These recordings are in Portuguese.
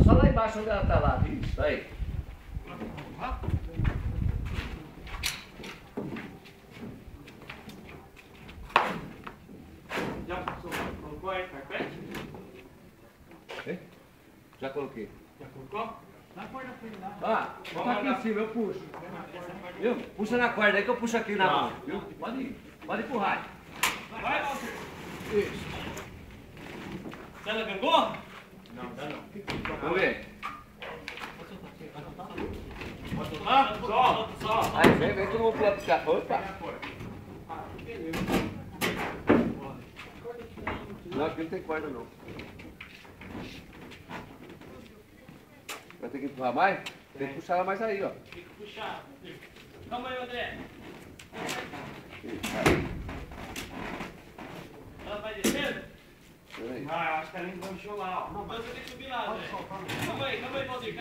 só lá embaixo onde ela tá lá. Isso, aí. Já colocou aí carpete? Já coloquei. Já colocou? Na corda pra ele lá. Ah, tá aqui em cima, eu puxo. Viu? Puxa na corda aí que eu puxo aqui na mão. Viu? Pode empurrar. Vai, Walter. Isso. Dá na gangorra? Não, dá não. Vamos ver. Ah, só. Aí, vem todo mundo pro lado de cá. Opa. Não, aqui não tem corda não. Vai ter que empurrar mais? Tem que puxar ela mais aí, ó. Tem que puxar. Calma aí, André. Isso, aí. Ela vai descendo? Peraí. Ah, eu acho que ela enganchou lá, ó. Não, mas você tem que subir lá, André. Calma aí, Valdir.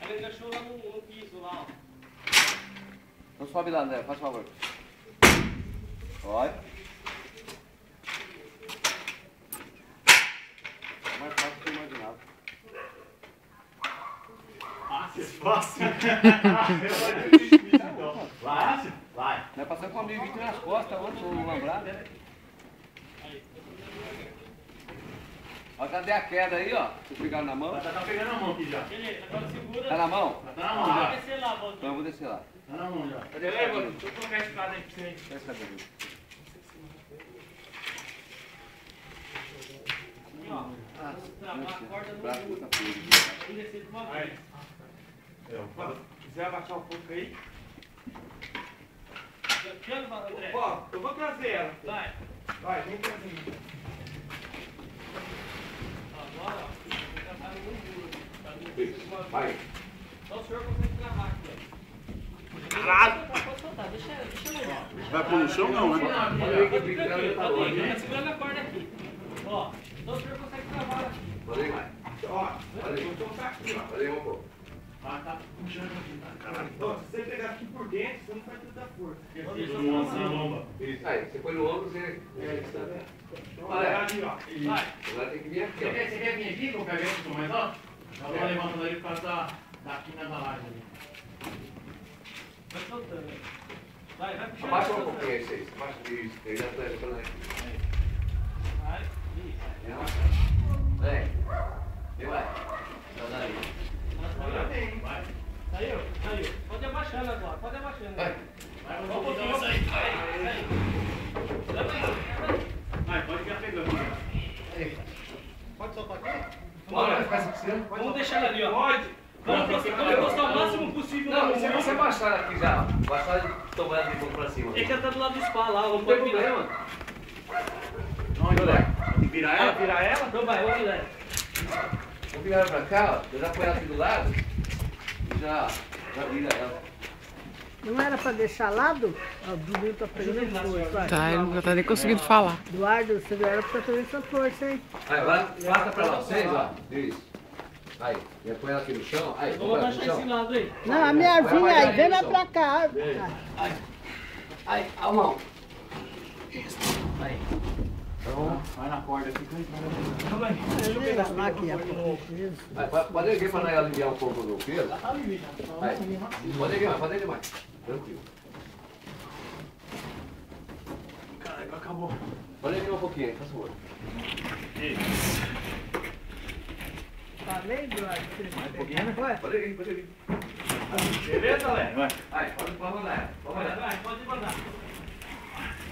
Ela enganchou lá no piso, lá, ó. Então sobe lá, André, faz favor. Olha. Mais fácil do que eu imaginava. Fácil. Vai, vai. Nós passamos com a 1020 nas costas, outro o lambrado, né? Olha, cadê a queda aí, ó? Vocês pegaram na mão? Tá pegando a mão aqui já. Beleza, agora segura. Tá na mão? Tá na mão já. Vai descer lá, Valdir. Então eu vou descer lá. Tá na mão já. Cadê a Deixa escada? eu colocar a escada aí pra você. Cadê a escada aí? Aqui, ó. Travar a corda no Braço muro. tá fundo. Tem que descer de uma vez. Se quiser abaixar um pouco aí. André. Ó, eu vou trazer ela. Vai, vem trazer. Agora, ó. Vou tratar no muro. Vai. Só o senhor consegue travar aqui, ó. Caralho! Pode soltar, deixa ela. Vai pôr no chão não, né? Olha aí que bico, ela tá Pode ir, longe. tá segurando a corda aqui. Ó, então o senhor consegue travar aqui. Olha aí, vai. Ó, vou colocar aqui, ó. Olha aí, vamos pôr. Ah, tá puxando aqui, tá? Caralho. Ó, se você pegar aqui por dentro, você não faz tanta força. Isso aí, você põe no ombro, você... Olha ali, ó. Vai. Agora tem que vir aqui, ó. Você quer vir aqui, qualquer vez, mais alto? Eu vou levantando ali por causa da quina da laje ali. Vai soltando. Vai puxando. Abaixa um pouquinho aí, vocês. Abaixa isso. Ele já tá levando aqui. Vai. Vem. E vai. Tá daí. Vai. Saiu? Pode ir abaixando agora, pode ir abaixando. Vai. Vai um pouquinho, vai sair. Vai, pode ir pegando. Aí. Pode soltar aqui? Bora, vai ficar assim. Vamos deixar ela ali, ó. Pode. Vamos encostar o máximo possível. Não, se você baixar aqui já, baixar de tomando de pouco pra cima. É que ela tá do lado do spa lá, Não vamos tem pôr problema. Onde vai? Virar ela? Virar ela? Então vai, vamos virar. Vou virar ela pra cá, ó. Eu já põe ela aqui do lado e já vira ela. Não era pra deixar lado? Ó, o Dudu tá pegando força. Vai. Tá, ele não tá nem conseguindo falar. Eduardo, você era pra fazer essa força, hein? Aí, agora passa pra lá, vocês, ó. Isso. Aí, e põe ela aqui no chão. Aí, Vamos põe ela aqui abaixar no esse chão. lado aí. Não, a minha vinha aí, vem lá pra cá. Aí, a mão. Aí. Então, Vai na corda aqui. Deixa eu pegar lá aqui a pouco. Isso. aí, pode erguer pra nós aliviar um pouco do peso. Aí, pode erguer mais. Tranquilo. Caralho, acabou. Pode erguer um pouquinho aí, faz favor. Falei, Eduardo? Um pouquinho, né? Ué, Pode erguer. Beleza, Léo? Vai. Aí, pode rodar. Pode rodar. Vai, pode mandar.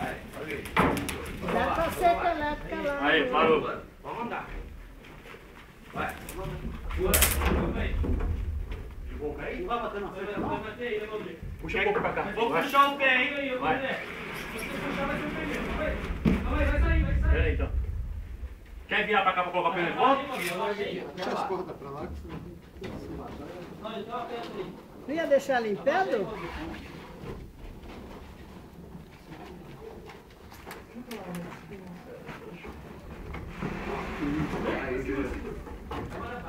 Aí, pode erguer. já tá seca elétrica lá. Aí, parou. Vamos andar. Vai. Vai. De boca aí? Não vai bater não. Vai bater aí, né, Rodrigo? Puxa um pouco pra cá. Vou Vai. puxar o pé aí, Vai. André. Se você puxar, vai ser o primeiro. Vai sair, vai sair. Pera aí, então. Quer virar pra cá pra colocar o pé de volta? Puxa as cordas pra lá. Não ia deixar ela em pé, Du?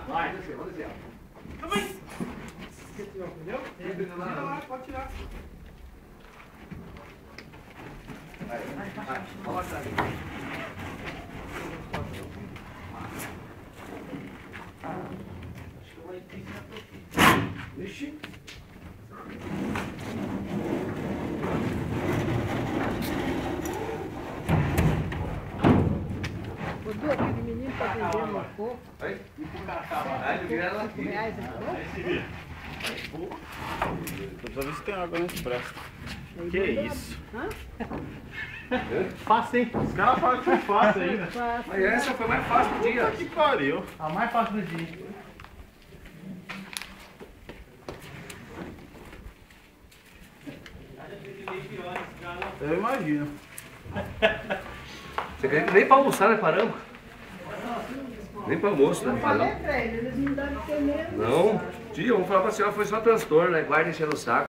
Vai. Pode tirar. Vamos atrás. aquele menino tá vendendo um pouco. Aí, Aí, ele vira ela R$5 aqui. é pouco. se vira. Tô precisando ver se tem água nesse presto. Aí Que mandou- isso? Hã? Fácil, hein? Os caras falam que foi fácil ainda. Fácil. Mas essa foi mais fácil do dia. Que pariu. A mais fácil do dia. Eu imagino. Você quer que nem pra almoçar, né? Paramos. Nem pra almoço, né? Falei Paramos. pra ele, eles não devem ter medo. Não, tia, vamos falar pra senhora, foi só transtorno, né? Guarda enchendo o saco.